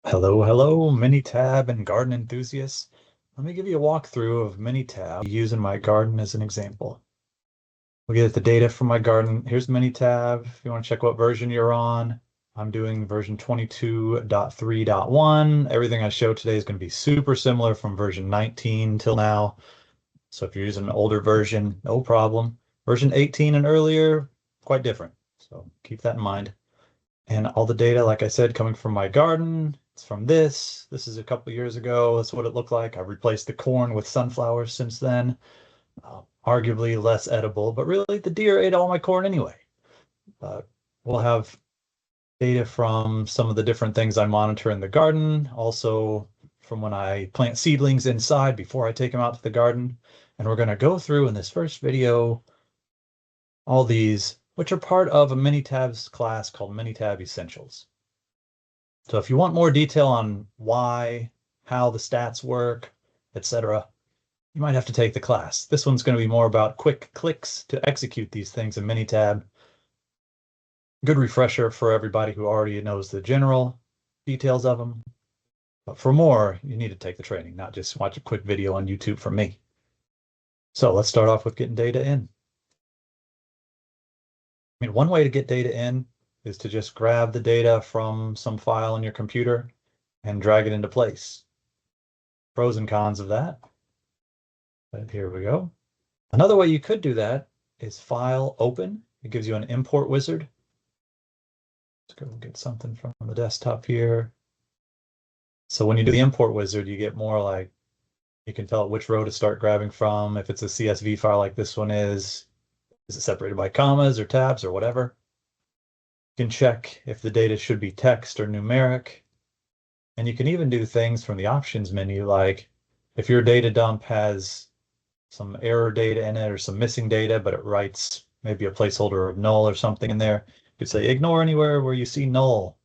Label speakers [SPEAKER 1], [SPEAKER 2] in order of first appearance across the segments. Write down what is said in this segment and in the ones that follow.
[SPEAKER 1] Hello, Minitab and garden enthusiasts. Let me give you a walkthrough of Minitab using my garden as an example. We get the data from my garden. Here's Minitab. If you want to check what version you're on, I'm doing version 22.3.1. Everything I show today is going to be super similar from version 19 till now. So if you're using an older version, no problem. Version 18 and earlier, quite different. So keep that in mind. And all the data, like I said, coming from my garden. It's from this. This is a couple years ago. That's what it looked like. I've replaced the corn with sunflowers since then. Arguably less edible, but really the deer ate all my corn anyway. We'll have data from some of the different things I monitor in the garden, also from when I plant seedlings inside before I take them out to the garden. And we're going to go through in this first video all these, which are part of a Minitab's class called Minitab Essentials. So if you want more detail on why, how the stats work, etc., you might have to take the class. This one's going to be more about quick clicks to execute these things in Minitab. Good refresher for everybody who already knows the general details of them. But for more, you need to take the training, not just watch a quick video on YouTube from me. So let's start off with getting data in. I mean, one way to get data in is to just grab the data from some file in your computer and drag it into place. Pros and cons of that. But here we go. Another way you could do that is File, Open. It gives you an import wizard. Let's go get something from the desktop here. So when you do the import wizard, you get more like, you can tell which row to start grabbing from. If it's a CSV file like this one is it separated by commas or tabs or whatever? You can check if the data should be text or numeric. And you can even do things from the options menu, like if your data dump has some error data in it or some missing data, but it writes maybe a placeholder of null or something in there, you could say ignore anywhere where you see null.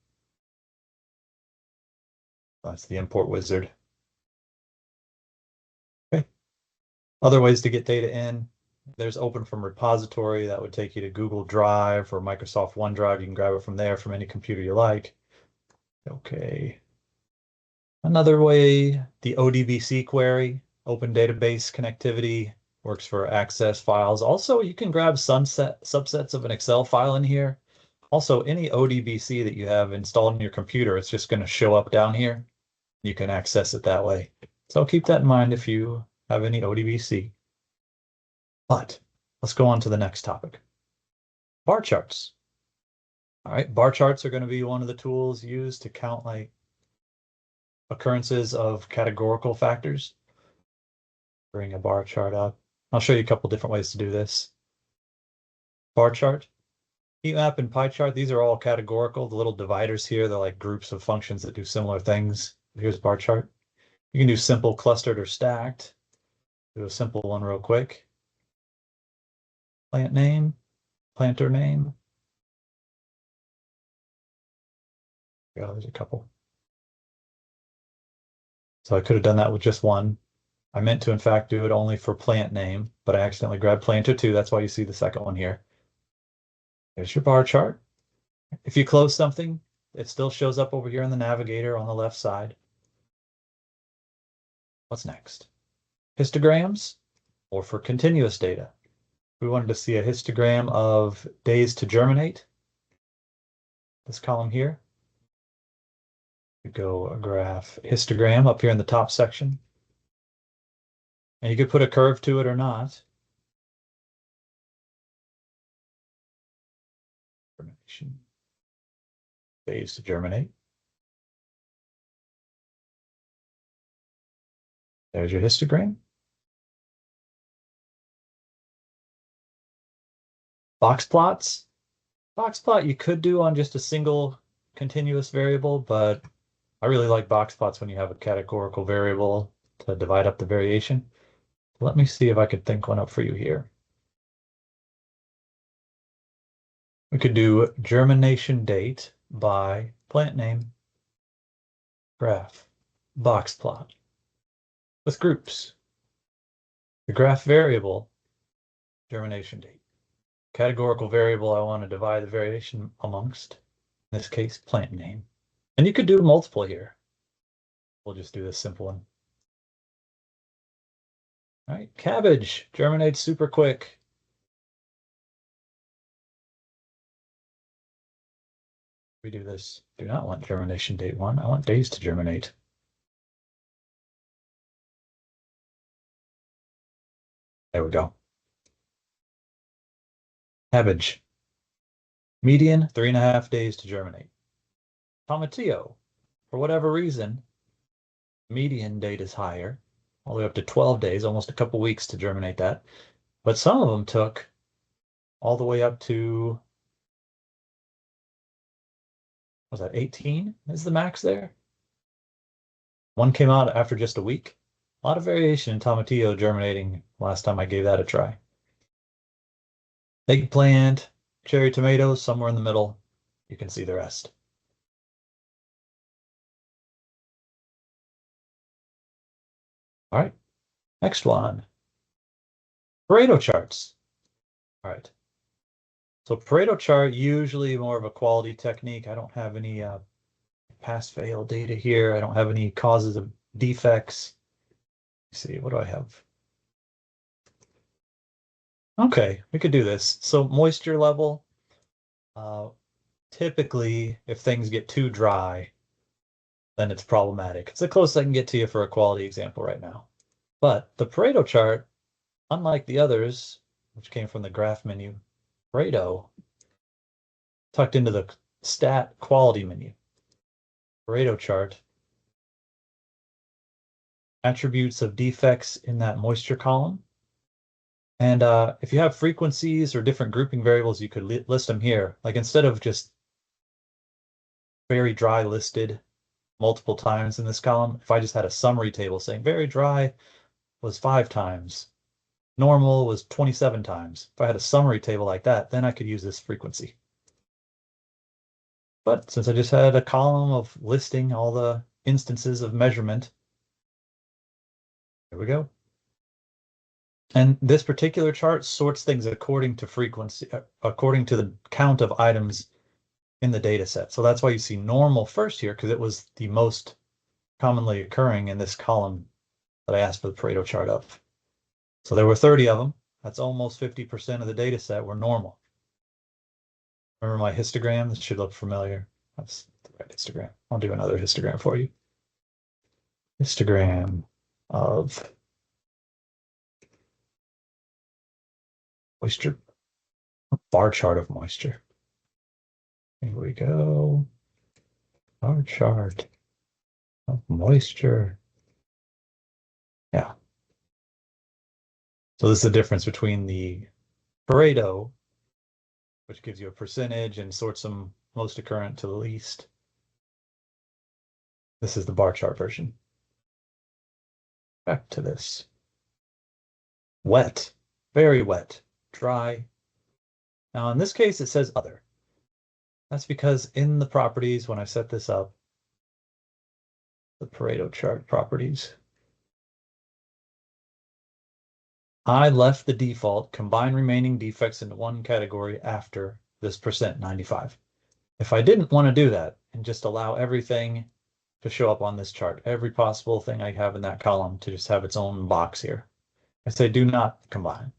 [SPEAKER 1] That's the import wizard. Okay. Other ways to get data in. There's open from repository. That would take you to Google Drive or Microsoft OneDrive. You can grab it from there from any computer you like. Okay. Another way, the ODBC query, Open Database Connectivity, works for access files. Also, you can grab subsets of an Excel file in here. Also, any ODBC that you have installed in your computer, it's just going to show up down here. You can access it that way. So keep that in mind if you have any ODBC. But let's go on to the next topic. Bar charts. All right, bar charts are going to be one of the tools used to count like occurrences of categorical factors. Bring a bar chart up. I'll show you a couple different ways to do this. Bar chart, heat map, and pie chart, these are all categorical. The little dividers here, they're like groups of functions that do similar things. Here's bar chart. You can do simple, clustered, or stacked. Do a simple one real quick. Plant name, planter name. Yeah, there's a couple. So I could have done that with just one. I meant to, in fact, do it only for plant name, but I accidentally grabbed planter 2. That's why you see the second one here. There's your bar chart. If you close something, it still shows up over here in the navigator on the left side. What's next? Histograms, or for continuous data. We wanted to see a histogram of days to germinate. This column here. You go graph histogram up here in the top section. And you could put a curve to it or not. Germination. Days to germinate. There's your histogram. Boxplots. Boxplot you could do on just a single continuous variable, but I really like boxplots when you have a categorical variable to divide up the variation. Let me see if I could think one up for you here. We could do germination date by plant name, graph, boxplot with groups. The graph variable, germination date. Categorical variable I want to divide the variation amongst, in this case, plant name. And you could do multiple here. We'll just do this simple one. All right, cabbage germinates super quick. We do this. Do not want germination date 1. I want days to germinate. There we go. Cabbage. Median, 3.5 days to germinate. Tomatillo. For whatever reason, median date is higher, all the way up to 12 days, almost a couple weeks to germinate that. But some of them took all the way up to, was that 18 is the max there? One came out after just a week. A lot of variation in tomatillo germinating last time I gave that a try. Eggplant, cherry tomatoes, somewhere in the middle. You can see the rest. All right, next one. Pareto charts. All right. So Pareto chart, usually more of a quality technique. I don't have any pass-fail data here. I don't have any causes of defects. Let's see, what do I have? Okay, we could do this. So moisture level, typically, if things get too dry, then it's problematic. It's the closest I can get to you for a quality example right now. But the Pareto chart, unlike the others, which came from the graph menu, Pareto tucked into the stat quality menu. Pareto chart, attributes of defects in that moisture column. And if you have frequencies or different grouping variables, you could list them here. Like instead of just very dry listed multiple times in this column, if I just had a summary table saying very dry was 5 times, normal was 27 times. If I had a summary table like that, then I could use this frequency. But since I just had a column of listing all the instances of measurement, there we go. And this particular chart sorts things according to frequency, according to the count of items in the data set. So that's why you see normal first here, because it was the most commonly occurring in this column that I asked for the Pareto chart of. So there were 30 of them. That's almost 50% of the data set were normal. Remember my histogram? This should look familiar. That's the right histogram. I'll do another histogram for you. Histogram of moisture. Bar chart of moisture. Here we go. Bar chart of moisture. Yeah. So this is the difference between the Pareto, which gives you a percentage and sorts them most occurrent to the least. This is the bar chart version. Back to this. Wet, very wet, dry. Now in this case, it says other. That's because in the properties, when I set this up, the Pareto chart properties, I left the default combine remaining defects into one category after this %95. If I didn't want to do that and just allow everything to show up on this chart, every possible thing I have in that column to just have its own box here, I say do not combine.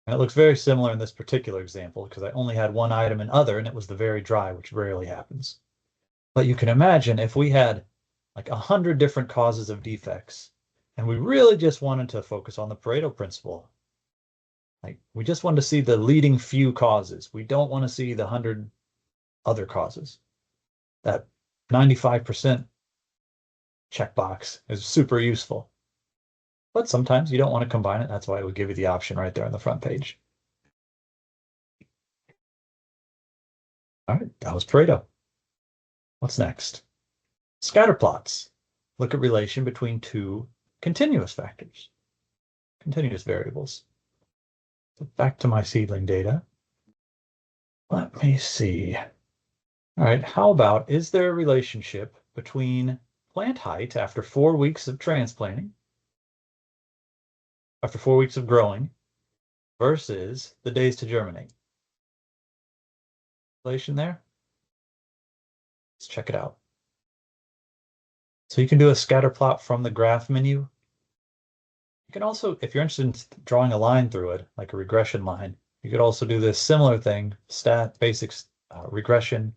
[SPEAKER 1] And it looks very similar in this particular example because I only had one item in other and it was the very dry, which rarely happens. But you can imagine if we had like 100 different causes of defects and we really just wanted to focus on the Pareto principle. Like we just wanted to see the leading few causes. We don't want to see the 100 other causes. That 95% checkbox is super useful. But sometimes you don't want to combine it. That's why it would give you the option right there on the front page. All right, that was Pareto. What's next? Scatterplots. Look at relation between two continuous factors, continuous variables. So back to my seedling data. Let me see. All right, how about, is there a relationship between plant height after 4 weeks of transplanting, after 4 weeks of growing, versus the days to germinate? Relation there? Let's check it out. So you can do a scatter plot from the graph menu. You can also, if you're interested in drawing a line through it, like a regression line, you could also do this similar thing, basics, regression,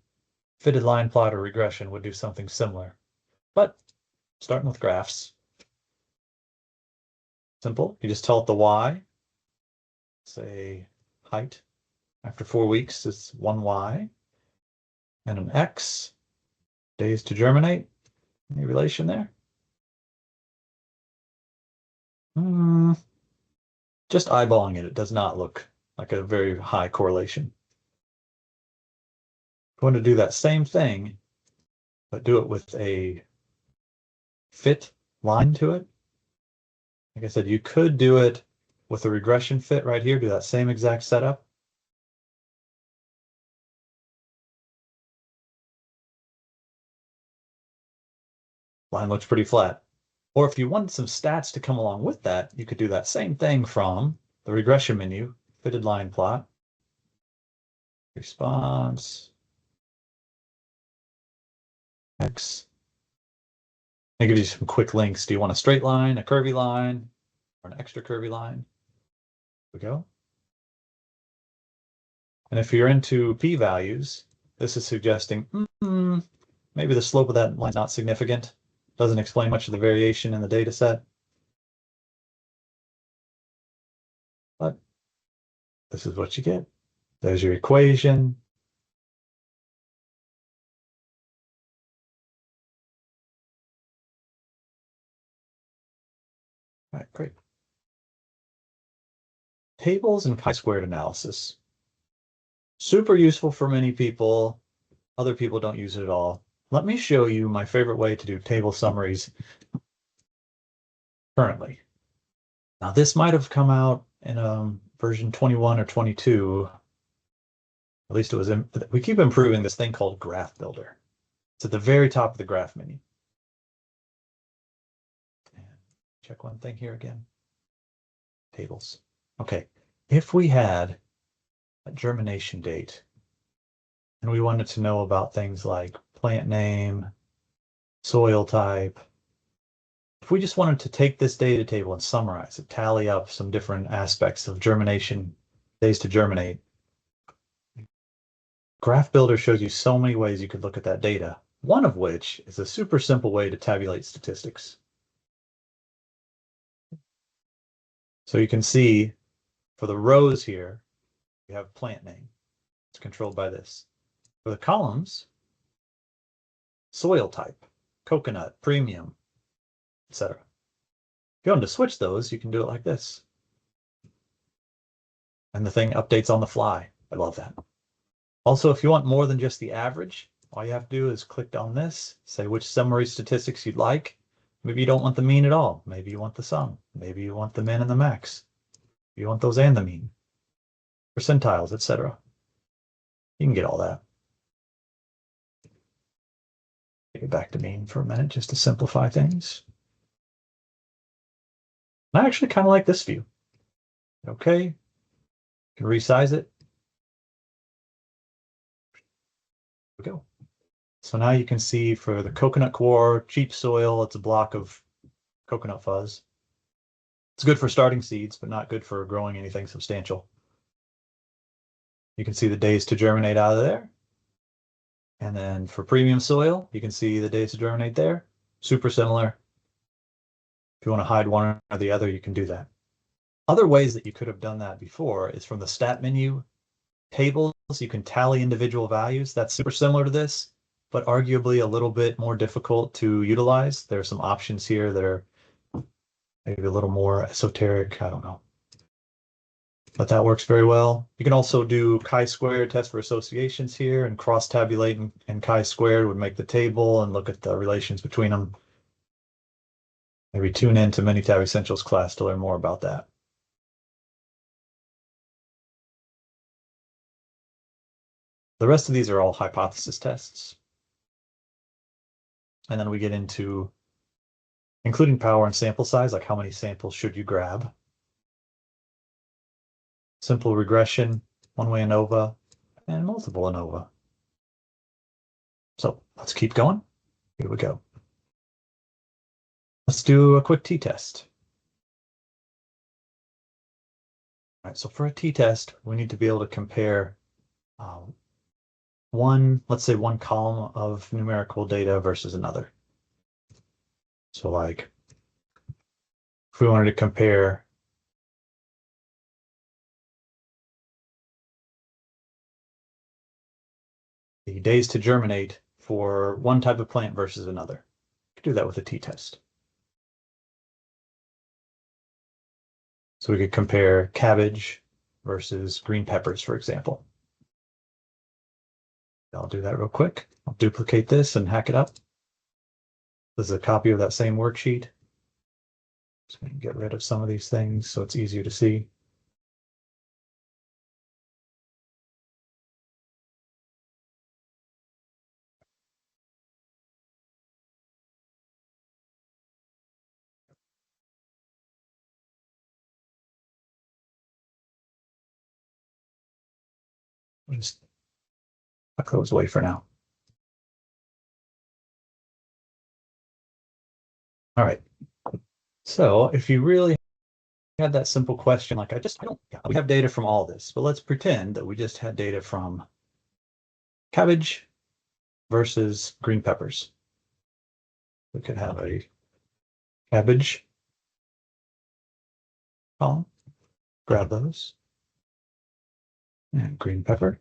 [SPEAKER 1] fitted line plot or regression would do something similar. But starting with graphs, simple. You just tell it the y, say height after 4 weeks is 1y, and an x, days to germinate. Any relation there? Just eyeballing it, it does not look like a very high correlation. I'm going to do that same thing, but do it with a fit line to it. Like I said, you could do it with a regression fit right here, do that same exact setup. Line looks pretty flat. Or if you wanted some stats to come along with that, you could do that same thing from the regression menu, fitted line plot, response, X. It gives you some quick links. Do you want a straight line, a curvy line, or an extra curvy line? Here we go. And if you're into p-values, this is suggesting maybe the slope of that line is not significant. Doesn't explain much of the variation in the data set. But this is what you get. There's your equation. All right, great. Tables and chi-squared analysis. Super useful for many people. Other people don't use it at all. Let me show you my favorite way to do table summaries currently. Now, this might have come out in version 21 or 22. At least it was we keep improving this thing called Graph Builder. It's at the very top of the graph menu. And check one thing here again. Tables. Okay, if we had a germination date and we wanted to know about things like plant name, soil type, if we just wanted to take this data table and summarize it, tally up some different aspects of germination, days to germinate, Graph Builder shows you so many ways you could look at that data, one of which is a super simple way to tabulate statistics. So you can see for the rows here, we have plant name. It's controlled by this. For the columns, soil type, coconut, premium, etc. If you want to switch those, you can do it like this. And the thing updates on the fly. I love that. Also, if you want more than just the average, all you have to do is click on this, say which summary statistics you'd like. Maybe you don't want the mean at all. Maybe you want the sum. Maybe you want the min and the max. You want those and the mean, percentiles, etc. You can get all that. Take it back to mean for a minute just to simplify things. I actually kind of like this view. Okay, you can resize it. There we go. So now you can see for the coconut core, cheap soil, it's a block of coconut fuzz. It's good for starting seeds, but not good for growing anything substantial. You can see the days to germinate out of there. And then for premium soil, you can see the days to germinate there. Super similar. If you want to hide one or the other, you can do that. Other ways that you could have done that before is from the stat menu, tables, you can tally individual values. That's super similar to this, but arguably a little bit more difficult to utilize. There are some options here that are maybe a little more esoteric. I don't know. But that works very well. You can also do chi-squared, test for associations here, and cross-tabulate and chi-squared would make the table and look at the relations between them. Maybe tune in to Minitab Essentials class to learn more about that. The rest of these are all hypothesis tests. And then we get into including power and sample size, like how many samples should you grab. Simple regression, one-way ANOVA, and multiple ANOVA. So let's keep going. Here we go. Let's do a quick t-test. All right, so for a t-test, we need to be able to compare let's say one column of numerical data versus another. So like, if we wanted to compare the days to germinate for one type of plant versus another, we could do that with a t-test. So we could compare cabbage versus green peppers, for example. I'll do that real quick. I'll duplicate this and hack it up. This is a copy of that same worksheet. So we can get rid of some of these things so it's easier to see. I'll just tuck those away for now. All right. So if you really had that simple question, like we have data from all this, but let's pretend that we just had data from cabbage versus green peppers. We could have a cabbage column, grab those, and green pepper.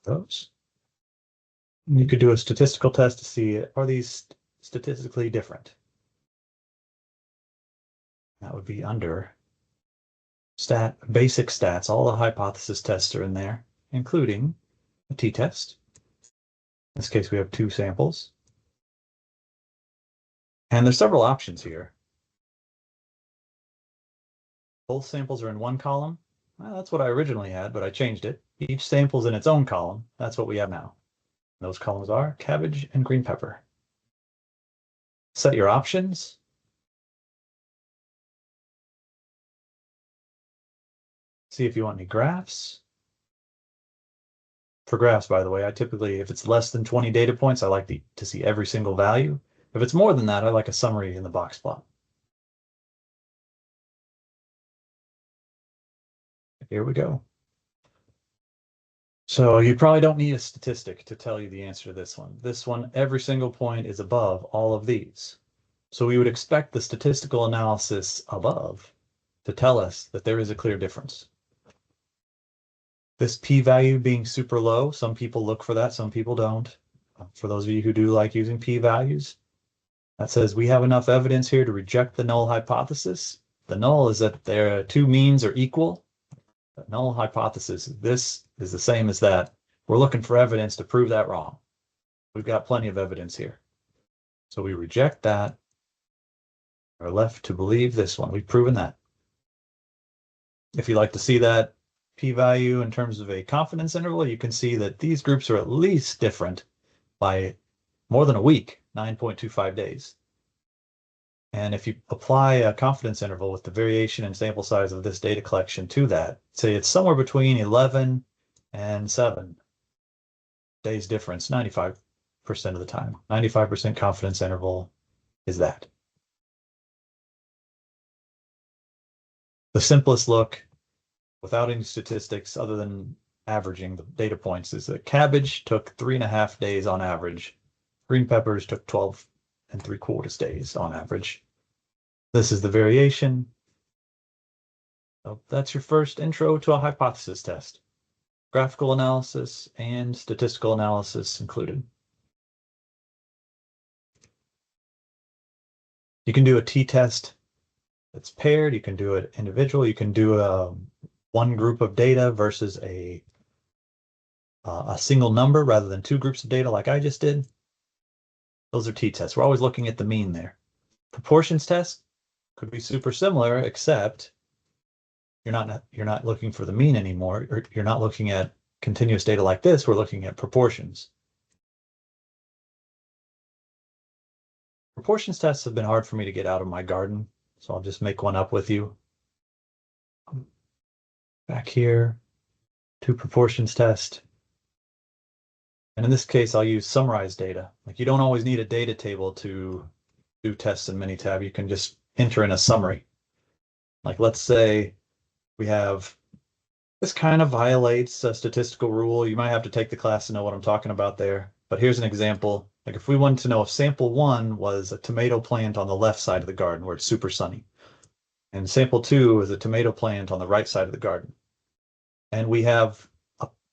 [SPEAKER 1] Those. And you could do a statistical test to see, are these statistically different? That would be under basic stats. All the hypothesis tests are in there, including a t-test. In this case, we have 2 samples. And there's several options here. Both samples are in one column. Well, that's what I originally had, but I changed it. Each sample's in its own column. That's what we have now. Those columns are cabbage and green pepper. Set your options. See if you want any graphs. For graphs, by the way, I typically, if it's less than 20 data points, I like to see every single value. If it's more than that, I like a summary in the box plot. Here we go. So you probably don't need a statistic to tell you the answer to this one. This one, every single point is above all of these. So we would expect the statistical analysis above to tell us that there is a clear difference. This p-value being super low, some people look for that, some people don't. For those of you who do like using p-values, that says we have enough evidence here to reject the null hypothesis. The null is that their 2 means are equal. The null hypothesis, this is the same as that. We're looking for evidence to prove that wrong. We've got plenty of evidence here. So we reject that. We're left to believe this one. We've proven that. If you like to see that p-value in terms of a confidence interval, you can see that these groups are at least different by more than a week, 9.25 days. And if you apply a confidence interval with the variation and sample size of this data collection to that, say it's somewhere between 11 and 7 days difference, 95% of the time. 95% confidence interval is that. The simplest look, without any statistics other than averaging the data points, is that cabbage took 3.5 days on average. Green peppers took 12.75 days on average. This is the variation. So that's your first intro to a hypothesis test. Graphical analysis and statistical analysis included. You can do a t-test that's paired. You can do it individual. You can do one group of data versus a single number rather than 2 groups of data like I just did. Those are t-tests. We're always looking at the mean there. Proportions test could be super similar, except you're not looking for the mean anymore, or you're not looking at continuous data like this. We're looking at proportions. Proportions tests have been hard for me to get out of my garden, so I'll just make one up with you. Back here, 2 proportions test. And in this case, I'll use summarized data. Like you don't always need a data table to do tests in Minitab. You can just enter in a summary. Like let's say we have, this kind of violates a statistical rule. You might have to take the class to know what I'm talking about there. But here's an example. Like if we wanted to know if sample 1 was a tomato plant on the left side of the garden where it's super sunny, and sample 2 is a tomato plant on the right side of the garden. And we have,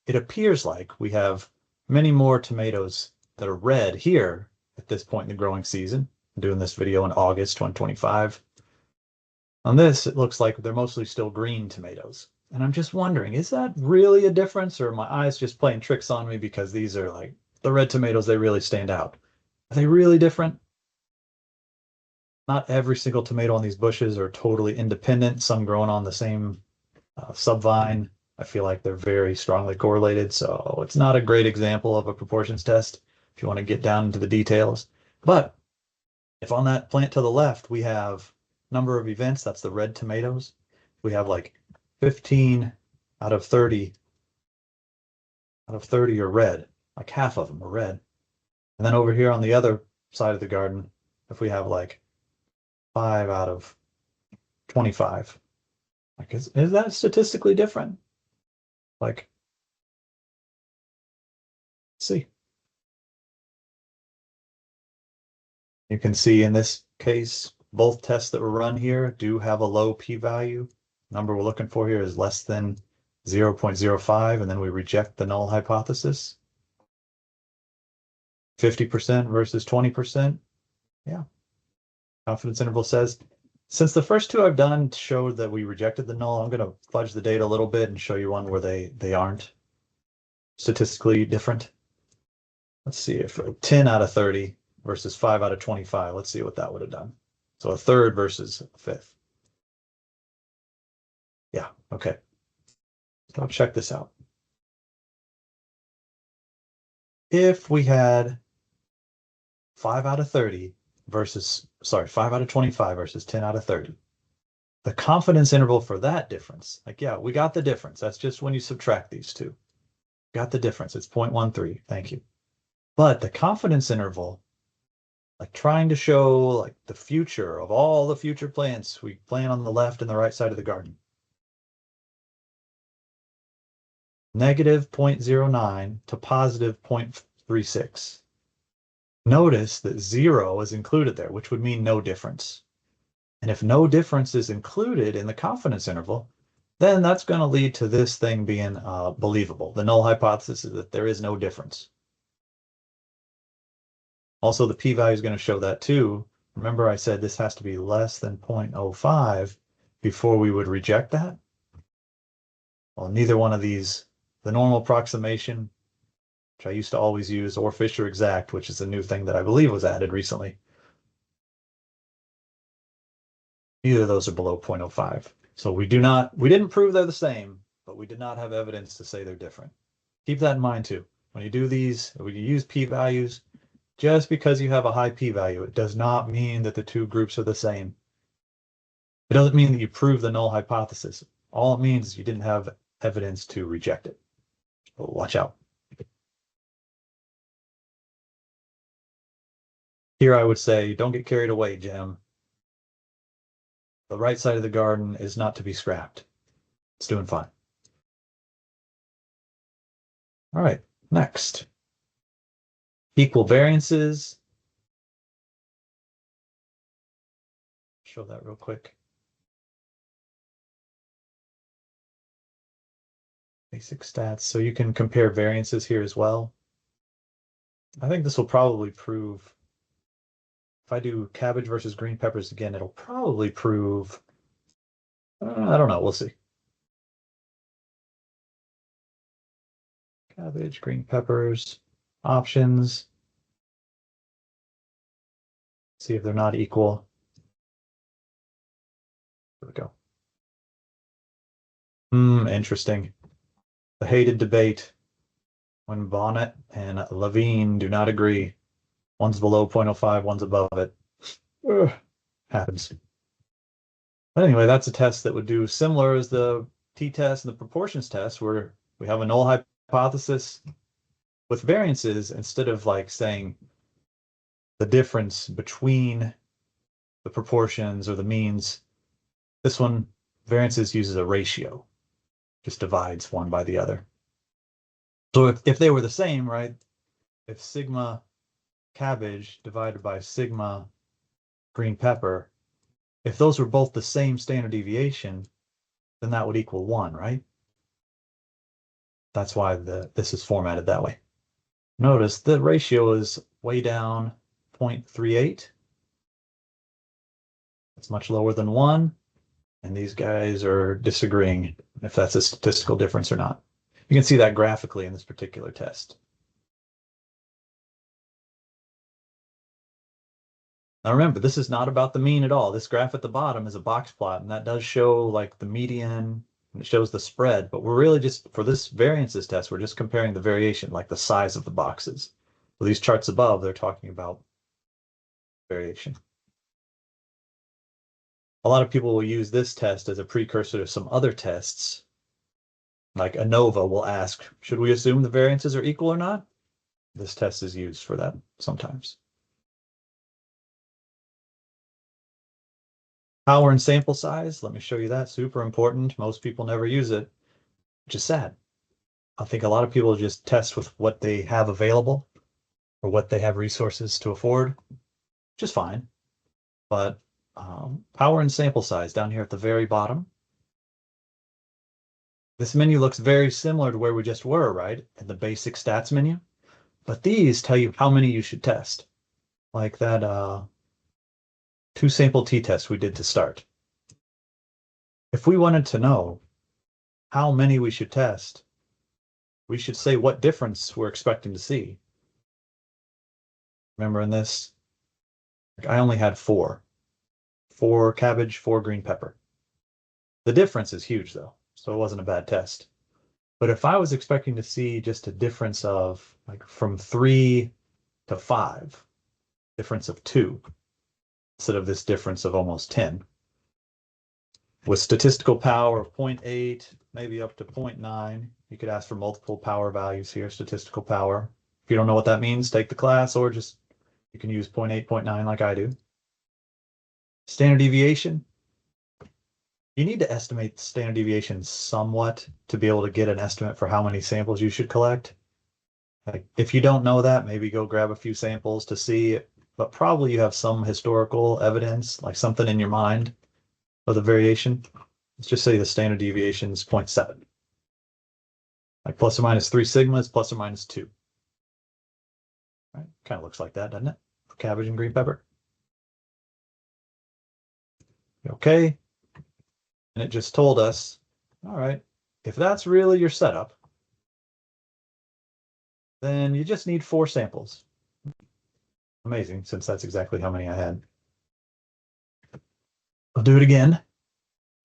[SPEAKER 1] it appears like we have many more tomatoes that are red here at this point in the growing season. I'm doing this video in August 2025. On this, it looks like they're mostly still green tomatoes. And I'm just wondering, is that really a difference, or are my eyes just playing tricks on me because these are like the red tomatoes, they really stand out? Are they really different? Not every single tomato on these bushes are totally independent. Some growing on the same subvine. I feel like they're very strongly correlated. So it's not a great example of a proportions test if you want to get down into the details. But if on that plant to the left, we have number of events, that's the red tomatoes. We have like 15 out of 30 are red, like half of them are red. And then over here on the other side of the garden, if we have like 5 out of 25, like is that statistically different? Like, let's see. You can see in this case, both tests that were run here do have a low p-value. Number we're looking for here is less than 0.05, and then we reject the null hypothesis. 50% versus 20%. Yeah. Confidence interval says, since the first two I've done showed that we rejected the null, I'm going to fudge the data a little bit and show you one where they aren't statistically different. Let's see if 10 out of 30 versus 5 out of 25. Let's see what that would have done. So a third versus a fifth. Yeah, okay. So I'll check this out. If we had 5 out of 30 versus, sorry, 5 out of 25 versus 10 out of 30, the confidence interval for that difference, like, yeah, we got the difference. That's just when you subtract these two. Got the difference. It's 0.13. Thank you. But the confidence interval, like trying to show like the future of all the future plants we plant on the left and the right side of the garden. Negative 0.09 to positive 0.36. Notice that 0 is included there, which would mean no difference. And if no difference is included in the confidence interval, then that's going to lead to this thing being believable. The null hypothesis is that there is no difference. Also, the p-value is going to show that too. Remember I said this has to be less than 0.05 before we would reject that? Well, neither one of these, the normal approximation, which I used to always use, or Fisher exact, which is a new thing that I believe was added recently. Neither of those are below 0.05. So we didn't prove they're the same, but we did not have evidence to say they're different. Keep that in mind too. When you do these, when you use p-values, just because you have a high p-value, it does not mean that the two groups are the same. It doesn't mean that you prove the null hypothesis. All it means is you didn't have evidence to reject it. So watch out. Here I would say, don't get carried away, Jim. The right side of the garden is not to be scrapped. It's doing fine. All right, next. Equal variances. Show that real quick. Basic stats. So you can compare variances here as well. I think this will probably prove, if I do cabbage versus green peppers again, it'll probably prove, I don't know, we'll see. Cabbage, green peppers, options. See if they're not equal. There we go. Interesting. The hated debate when Bonnet and Levine do not agree. One's below 0.05, one's above it. Ugh, happens. But anyway, that's a test that would do similar as the t-test and the proportions test, where we have a null hypothesis. With variances, instead of like saying the difference between the proportions or the means, this one, variances uses a ratio, just divides one by the other. So if they were the same, right, if sigma cabbage divided by sigma green pepper, if those were both the same standard deviation, then that would equal 1, right? That's why this is formatted that way. Notice the ratio is way down 0.38. It's much lower than 1. And these guys are disagreeing if that's a statistical difference or not. You can see that graphically in this particular test. Now remember, this is not about the mean at all. This graph at the bottom is a box plot, and that does show like the median, and it shows the spread, but we're really just, for this variances test, we're just comparing the variation, like the size of the boxes. So these charts above, they're talking about variation. A lot of people will use this test as a precursor to some other tests. Like ANOVA will ask, should we assume the variances are equal or not? This test is used for that sometimes. Power and sample size, let me show you that. Super important. Most people never use it, which is sad. I think a lot of people just test with what they have available or what they have resources to afford, which is fine. But power and sample size down here at the very bottom. This menu looks very similar to where we just were, right? In the basic stats menu. But these tell you how many you should test. Like that 2-sample t-test we did to start. If we wanted to know how many we should test, we should say what difference we're expecting to see. Remember in this, I only had 4. 4 cabbage, 4 green pepper. The difference is huge though, so it wasn't a bad test. But if I was expecting to see just a difference of like from 3 to 5, difference of 2, instead of this difference of almost 10, with statistical power of 0.8, maybe up to 0.9, you could ask for multiple power values here, statistical power. If you don't know what that means, take the class, or just, you can use 0.8, 0.9 like I do. Standard deviation. You need to estimate the standard deviation somewhat to be able to get an estimate for how many samples you should collect. Like, if you don't know that, maybe go grab a few samples to see, but probably you have some historical evidence, like something in your mind of the variation. Let's just say the standard deviation is 0.7. Like plus or minus 3 sigma is plus or minus 2. Right? Kind of looks like that, doesn't it? For cabbage and green pepper. Okay. And it just told us, all right, if that's really your setup, then you just need 4 samples. Amazing, since that's exactly how many I had. I'll do it again.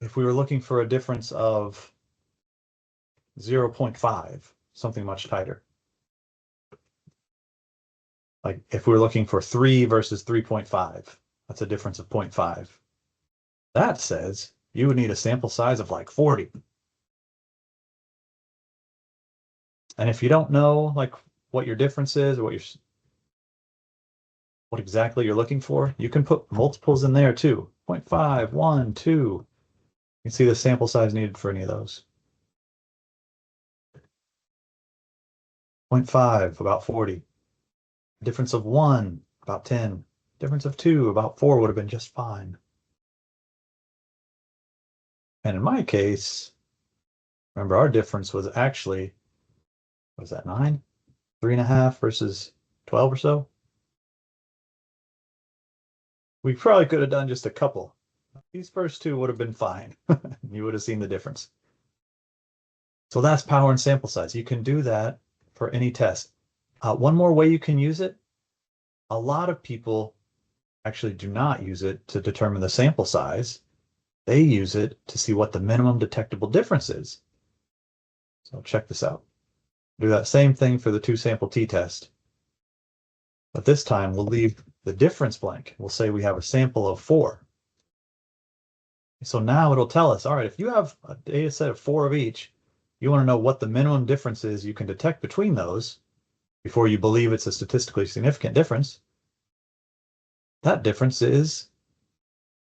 [SPEAKER 1] If we were looking for a difference of 0.5, something much tighter. Like if we were looking for 3 versus 3.5, that's a difference of 0.5. That says you would need a sample size of like 40. And if you don't know like what your difference is or what exactly you're looking for, you can put multiples in there too. 0.5, 1, 2. You can see the sample size needed for any of those. 0.5, about 40. Difference of 1, about 10. Difference of 2, about 4 would have been just fine. And in my case, remember our difference was actually, what was that, 9? 3.5 versus 12 or so? We probably could have done just a couple. These first 2 would have been fine. You would have seen the difference. So that's power and sample size. You can do that for any test. One more way you can use it. A lot of people actually do not use it to determine the sample size. They use it to see what the minimum detectable difference is. So check this out. Do that same thing for the 2-sample t-test. But this time we'll leave the difference blank. We'll say we have a sample of 4. So now it'll tell us, all right, if you have a data set of 4 of each, you want to know what the minimum difference is you can detect between those. before you believe it's a statistically significant difference, that difference is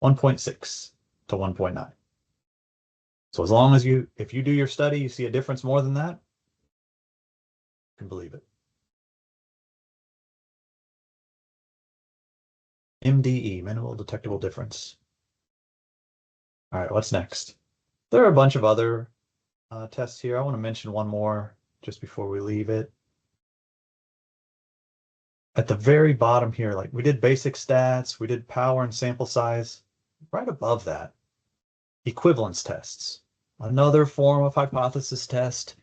[SPEAKER 1] 1.6 to 1.9. So as long as if you do your study, you see a difference more than that, you can believe it. MDE, minimal detectable difference. All right, what's next? There are a bunch of other tests here. I want to mention one more just before we leave it. At the very bottom here, like we did basic stats, we did power and sample size. Right above that, equivalence tests. Another form of hypothesis test.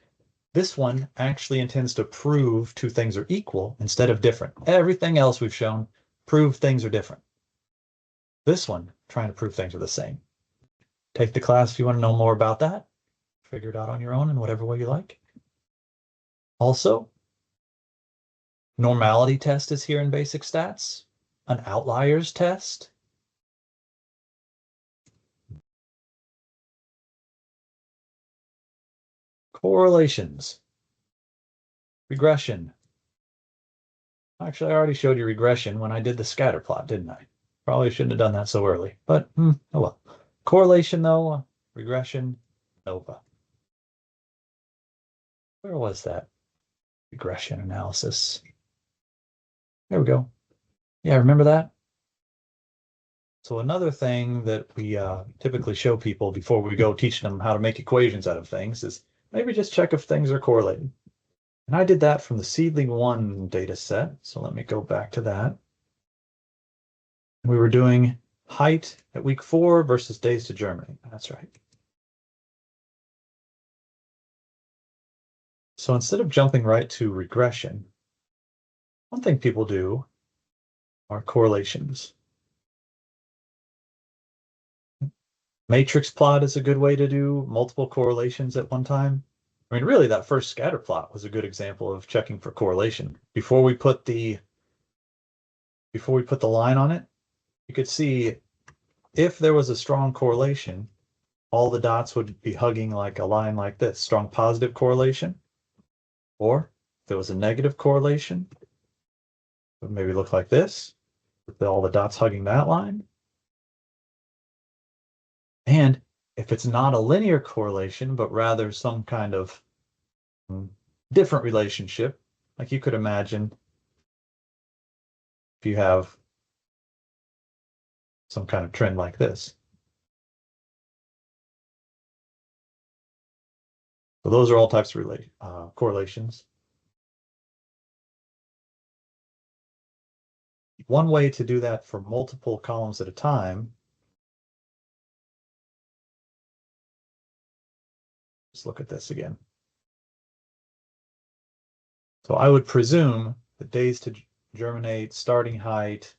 [SPEAKER 1] This one actually intends to prove two things are equal instead of different. Everything else we've shown prove things are different. This one, trying to prove things are the same. Take the class if you want to know more about that. Figure it out on your own in whatever way you like. Also, normality test is here in basic stats. An outliers test. Correlations. Regression. Actually, I already showed you regression when I did the scatter plot, didn't I? Probably shouldn't have done that so early, but oh well. Correlation though, regression, ANOVA. Where was that regression analysis? There we go. Yeah, remember that? So another thing that we typically show people before we go teaching them how to make equations out of things is maybe just check if things are correlated. And I did that from the seedling 1 data set. So let me go back to that. We were doing height at week 4 versus days to germinate. That's right. So instead of jumping right to regression, one thing people do are correlations. Matrix plot is a good way to do multiple correlations at one time. I mean, really, that first scatter plot was a good example of checking for correlation. Before we put the line on it, you could see if there was a strong correlation, all the dots would be hugging like a line like this, strong positive correlation. Or if there was a negative correlation, it would maybe look like this, with all the dots hugging that line. And if it's not a linear correlation, but rather some kind of different relationship, like you could imagine if you have some kind of trend like this. So those are all types of correlations. One way to do that for multiple columns at a time, let's look at this again. So I would presume the days to germinate, starting height,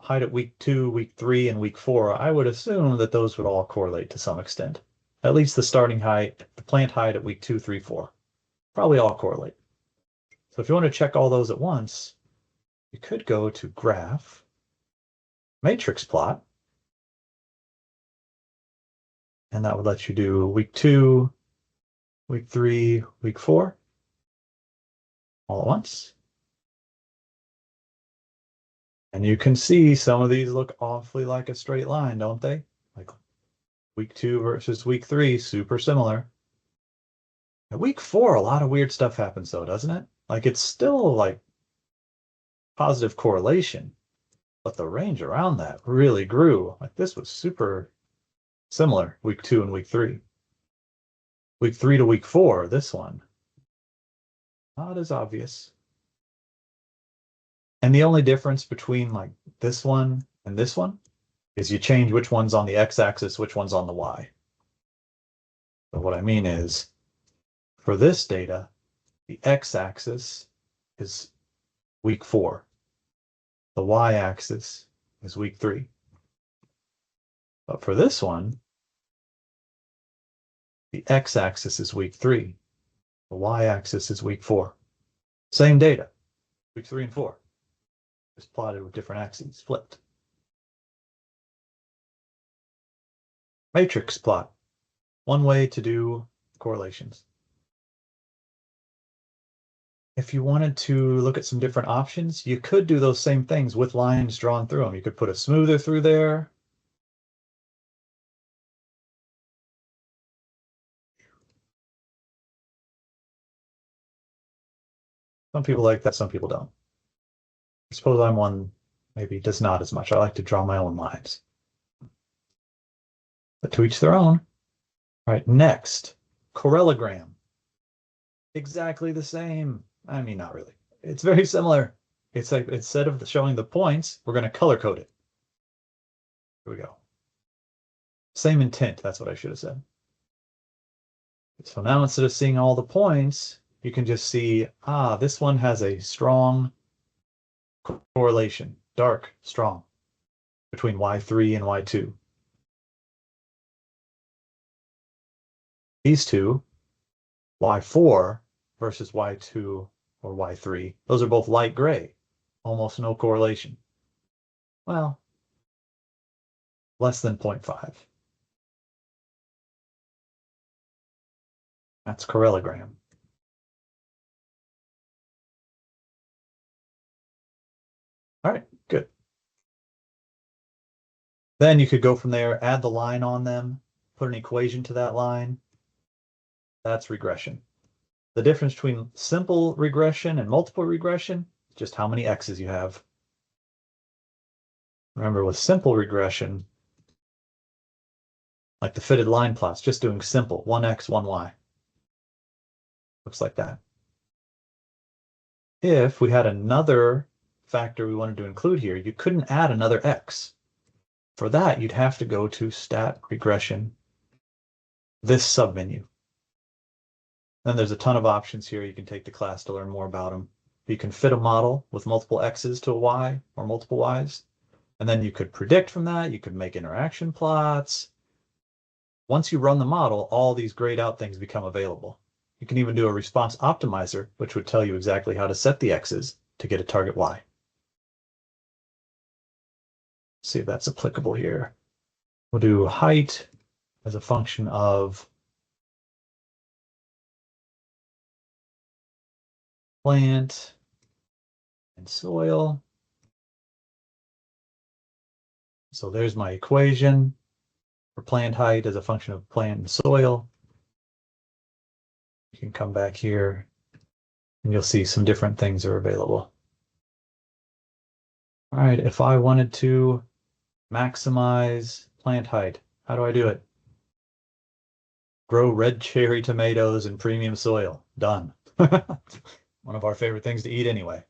[SPEAKER 1] height at week 2, week 3, and week 4, I would assume that those would all correlate to some extent. At least the starting height, the plant height at week 2, 3, 4, probably all correlate. So if you want to check all those at once, you could go to graph, matrix plot, and that would let you do week 2, week 3, week 4, all at once. And you can see some of these look awfully like a straight line, don't they? Like week 2 versus week 3, super similar. At week 4, a lot of weird stuff happens though, doesn't it? Like it's still like positive correlation, but the range around that really grew. Like this was super similar, week 2 and week 3. Week 3 to week 4, this one, not as obvious. And the only difference between like this one and this one is you change which one's on the x-axis, which one's on the y. So what I mean is, for this data, the x-axis is week 4. The y-axis is week 3. But for this one, the x-axis is week 3. The y-axis is week 4. Same data, week 3 and 4. Just plotted with different axes, flipped. Matrix plot, one way to do correlations. if you wanted to look at some different options, you could do those same things with lines drawn through them. You could put a smoother through there. Some people like that, some people don't. I suppose I'm one maybe does not as much. I like to draw my own lines. But to each their own. All right, next, correlogram. Exactly the same. I mean, not really. It's very similar. It's like instead of showing the points, we're going to color code it. Here we go. Same intent. That's what I should have said. So now instead of seeing all the points, you can just see, this one has a strong correlation, dark, strong, between Y3 and Y2. These two, Y4 versus Y2 or Y3, those are both light gray, almost no correlation. Well, less than 0.5. That's correlogram. All right, good. Then you could go from there, add the line on them, put an equation to that line. That's regression. The difference between simple regression and multiple regression is just how many x's you have. Remember, with simple regression, like the fitted line plots, just doing simple, 1x, 1y. Looks like that. If we had another factor we wanted to include here, you couldn't add another x. For that, you'd have to go to Stat Regression, this submenu. Then there's a ton of options here. You can take the class to learn more about them. You can fit a model with multiple x's to a y or multiple y's. And then you could predict from that. You could make interaction plots. Once you run the model, all these grayed out things become available. You can even do a response optimizer, which would tell you exactly how to set the x's to get a target y. See if that's applicable here. We'll do height as a function of plant and soil. So there's my equation for plant height as a function of plant and soil. You can come back here and you'll see some different things are available. All right, if I wanted to maximize plant height, how do I do it? Grow red cherry tomatoes in premium soil. Done. One of our favorite things to eat anyway.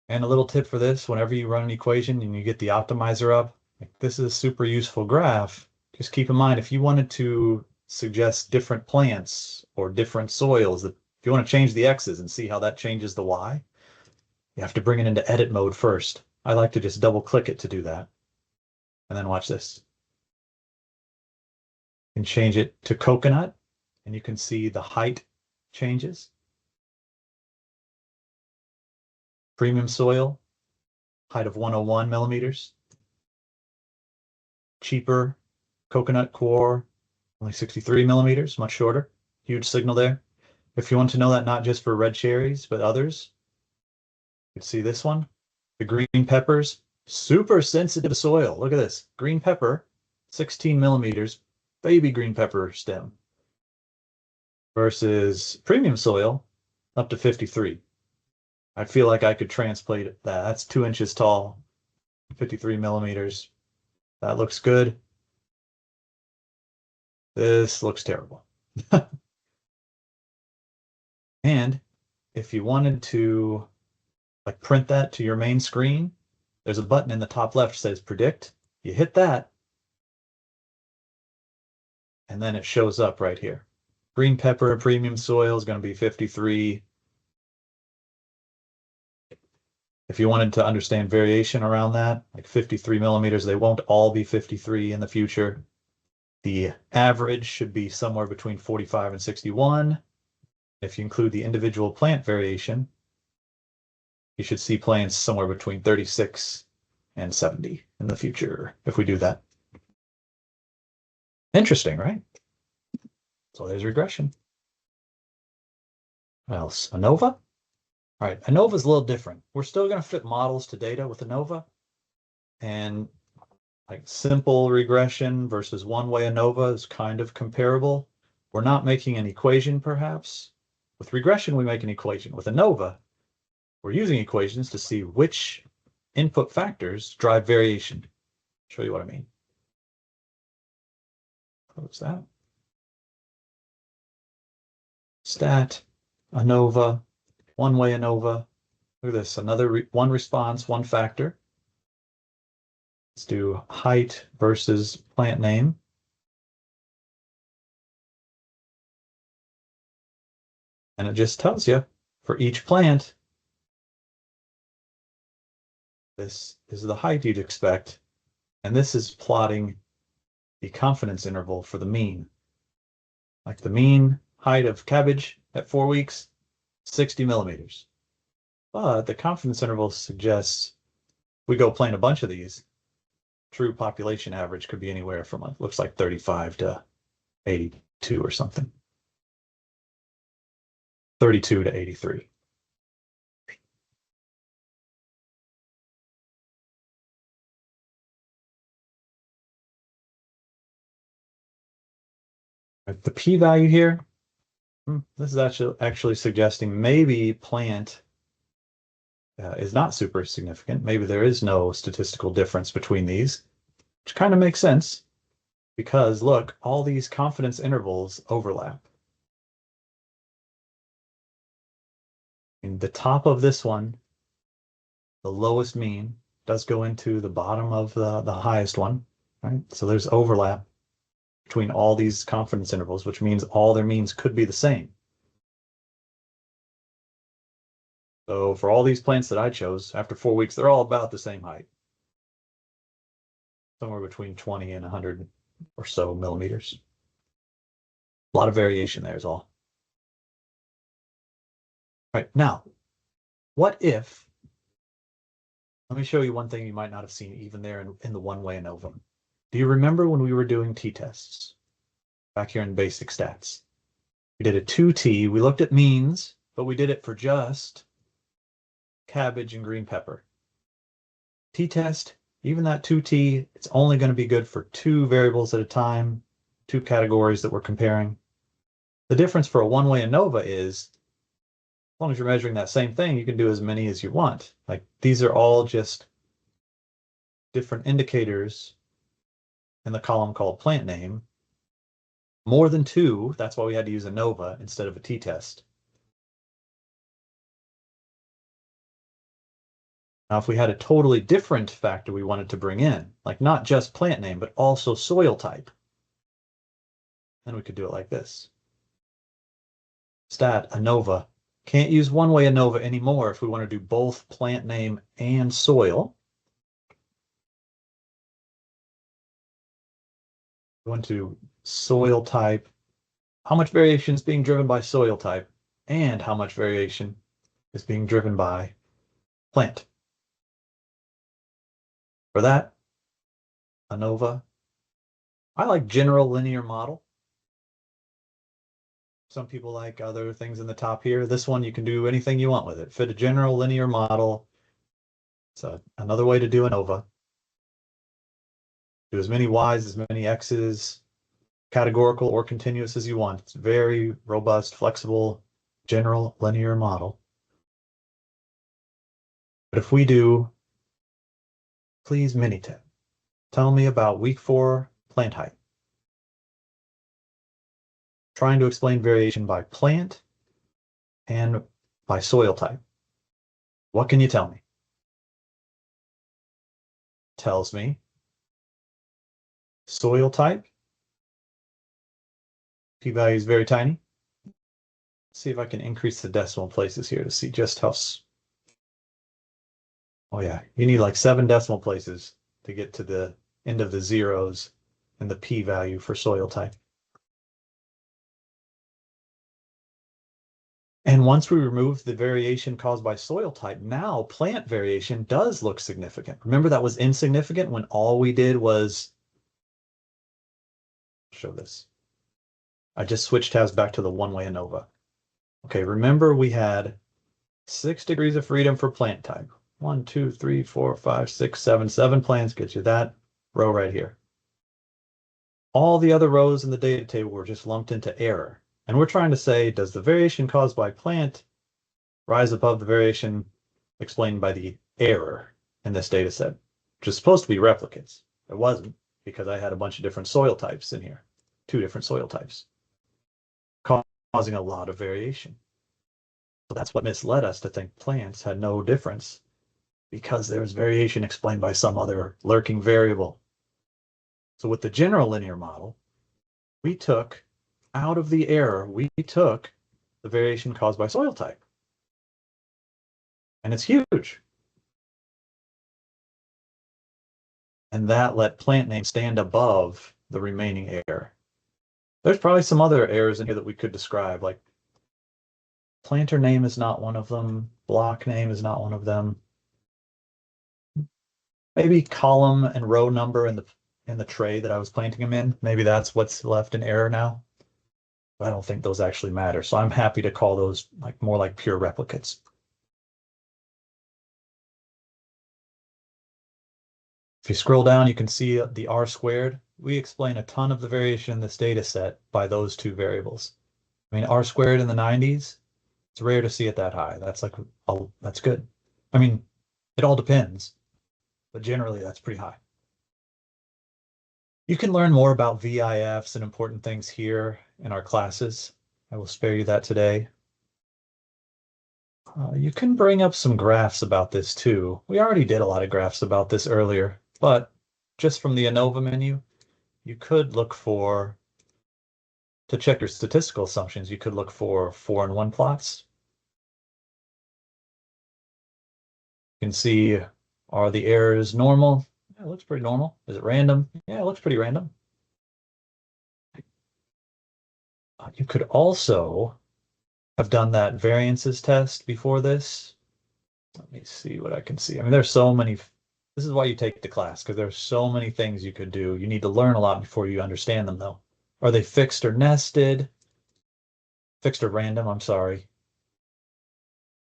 [SPEAKER 1] And a little tip for this, whenever you run an equation and you get the optimizer up, like this is a super useful graph. Just keep in mind, if you wanted to suggest different plants or different soils, if you want to change the x's and see how that changes the y, you have to bring it into edit mode first. I like to just double click it to do that. And then watch this. You can change it to coconut and you can see the height changes. Premium soil, height of 101 millimeters. Cheaper coconut core, only 63 millimeters, much shorter. Huge signal there. If you want to know that not just for red cherries, but others, you can see this one. The green peppers, super sensitive to soil. Look at this. Green pepper, 16 millimeters, baby green pepper stem. Versus premium soil, up to 53. I feel like I could translate that. That's 2 inches tall, 53 millimeters. That looks good. This looks terrible. And if you wanted to like print that to your main screen, there's a button in the top left that says predict. You hit that, and then it shows up right here. Green pepper premium soil is going to be 53. If you wanted to understand variation around that, like 53 millimeters, they won't all be 53 in the future. The average should be somewhere between 45 and 61. If you include the individual plant variation, you should see plants somewhere between 36 and 70 in the future if we do that. Interesting, right? So there's regression. What else? ANOVA? All right, ANOVA is a little different. We're still going to fit models to data with ANOVA. And like simple regression versus one-way ANOVA is kind of comparable. We're not making an equation, perhaps. With regression, we make an equation. With ANOVA, we're using equations to see which input factors drive variation. I'll show you what I mean. Close that. Stat, ANOVA, one-way ANOVA. Look at this, another one response, one factor. Let's do height versus plant name. And it just tells you for each plant, this is the height you'd expect. And this is plotting the confidence interval for the mean. Like the mean height of cabbage at 4 weeks, 60 millimeters. But the confidence interval suggests we go plant a bunch of these, true population average could be anywhere from, looks like 35 to 82 or something. 32 to 83. The p-value here, this is actually suggesting maybe plant is not super significant. Maybe there is no statistical difference between these, which kind of makes sense because look, all these confidence intervals overlap. In the top of this one, the lowest mean does go into the bottom of the highest one, right? So there's overlap between all these confidence intervals, which means all their means could be the same. So for all these plants that I chose, after 4 weeks, they're all about the same height. Somewhere between 20 and 100 or so millimeters. A lot of variation there is all. All right, now, what if, let me show you one thing you might not have seen even there in the one-way ANOVA. Do you remember when we were doing t-tests back here in basic stats? We did a 2T, we looked at means, but we did it for just cabbage and green pepper. T-test, even that 2T, it's only going to be good for 2 variables at a time, 2 categories that we're comparing. The difference for a one-way ANOVA is, as long as you're measuring that same thing, you can do as many as you want. Like these are all just different indicators in the column called plant name. More than 2, that's why we had to use ANOVA instead of a t-test. Now, if we had a totally different factor we wanted to bring in, like not just plant name, but also soil type, then we could do it like this. Stat, ANOVA. Can't use one-way ANOVA anymore if we want to do both plant name and soil. We want to soil type, how much variation is being driven by soil type, and how much variation is being driven by plant. For that, ANOVA. I like general linear model. Some people like other things in the top here. This one, you can do anything you want with it. Fit a general linear model. So another way to do ANOVA. Do as many Y's, as many X's, categorical or continuous as you want. It's very robust, flexible, general linear model. But if we do, please Minitab, tell me about week 4 plant height. Trying to explain variation by plant and by soil type. What can you tell me? Tells me soil type. P-value is very tiny. Let's see if I can increase the decimal places here to see just how. Oh yeah, you need like 7 decimal places to get to the end of the zeros and the p-value for soil type. And once we remove the variation caused by soil type, now plant variation does look significant. Remember that was insignificant when all we did was show this. I just switched tabs back to the one-way ANOVA. Okay, remember we had 6 degrees of freedom for plant type. 1, 2, 3, 4, 5, 6, 7. 7 plants gets you that row right here. All the other rows in the data table were just lumped into error. And we're trying to say, does the variation caused by plant rise above the variation explained by the error in this data set, which is supposed to be replicates? It wasn't, because I had a bunch of different soil types in here, 2 different soil types, causing a lot of variation. So that's what misled us to think plants had no difference, because there was variation explained by some other lurking variable. So with the general linear model, we took out of the error, we took the variation caused by soil type. And it's huge. And that let plant name stand above the remaining error. There's probably some other errors in here that we could describe, like planter name is not one of them, block name is not one of them. Maybe column and row number in the tray that I was planting them in. Maybe that's what's left in error now. But I don't think those actually matter. So I'm happy to call those like more like pure replicates. If you scroll down, you can see the R squared. We explain a ton of the variation in this data set by those 2 variables. I mean, R squared in the 90s, it's rare to see it that high. That's like, oh, that's good. I mean, it all depends, but generally that's pretty high. You can learn more about VIFs and important things here in our classes. I will spare you that today. You can bring up some graphs about this too. We already did a lot of graphs about this earlier, but just from the ANOVA menu, you could look for, to check your statistical assumptions, you could look for 4 and 1 plots. You can see, are the errors normal? Yeah, it looks pretty normal. Is it random? Yeah, it looks pretty random. You could also have done that variances test before this. Let me see what I can see. I mean, there's so many. This is why you take the class, because there's so many things you could do. You need to learn a lot before you understand them, though. Are they fixed or nested? Fixed or random, I'm sorry.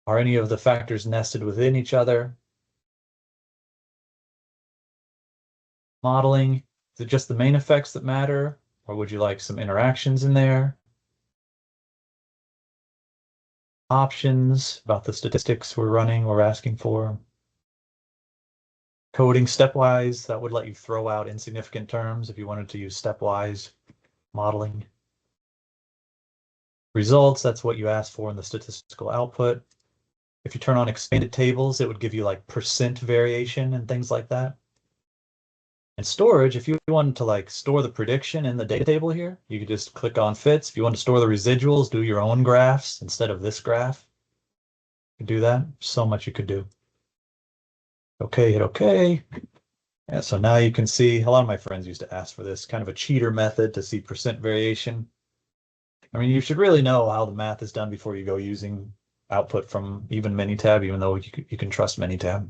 [SPEAKER 1] Are any of the factors nested within each other? Modeling, is it just the main effects that matter? Or would you like some interactions in there? Options about the statistics we're asking for. Coding stepwise, that would let you throw out insignificant terms if you wanted to use stepwise modeling. Results, that's what you asked for in the statistical output. If you turn on expanded tables, it would give you like percent variation and things like that. And storage, if you wanted to like store the prediction in the data table here, you could just click on fits. If you want to store the residuals, do your own graphs instead of this graph. You could do that. So much you could do. Okay, hit okay. Yeah, so now you can see, a lot of my friends used to ask for this kind of a cheater method to see percent variation. I mean, you should really know how the math is done before you go using output from even Minitab, even though you can trust Minitab.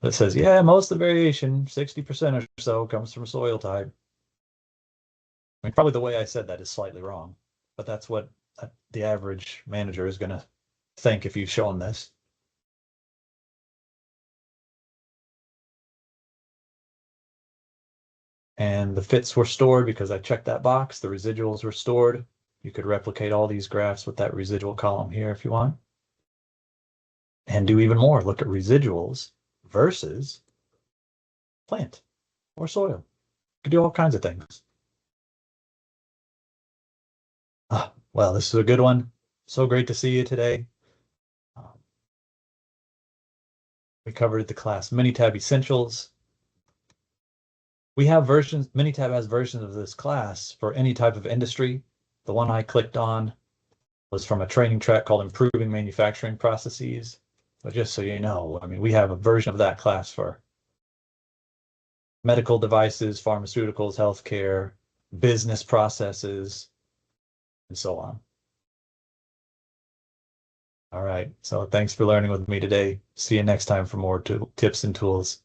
[SPEAKER 1] It says, yeah, most of the variation, 60% or so, comes from soil type. I mean, probably the way I said that is slightly wrong, but that's what the average manager is going to think if you show them this. And the fits were stored because I checked that box. The residuals were stored. You could replicate all these graphs with that residual column here if you want. And do even more. Look at residuals versus plant or soil. You could do all kinds of things. Well, this is a good one. So great to see you today. We covered the class Minitab Essentials. We have versions, Minitab has versions of this class for any type of industry. The one I clicked on was from a training track called Improving Manufacturing Processes. But just so you know, I mean, we have a version of that class for medical devices, pharmaceuticals, healthcare, business processes, and so on. All right, so thanks for learning with me today. See you next time for more tips and tools.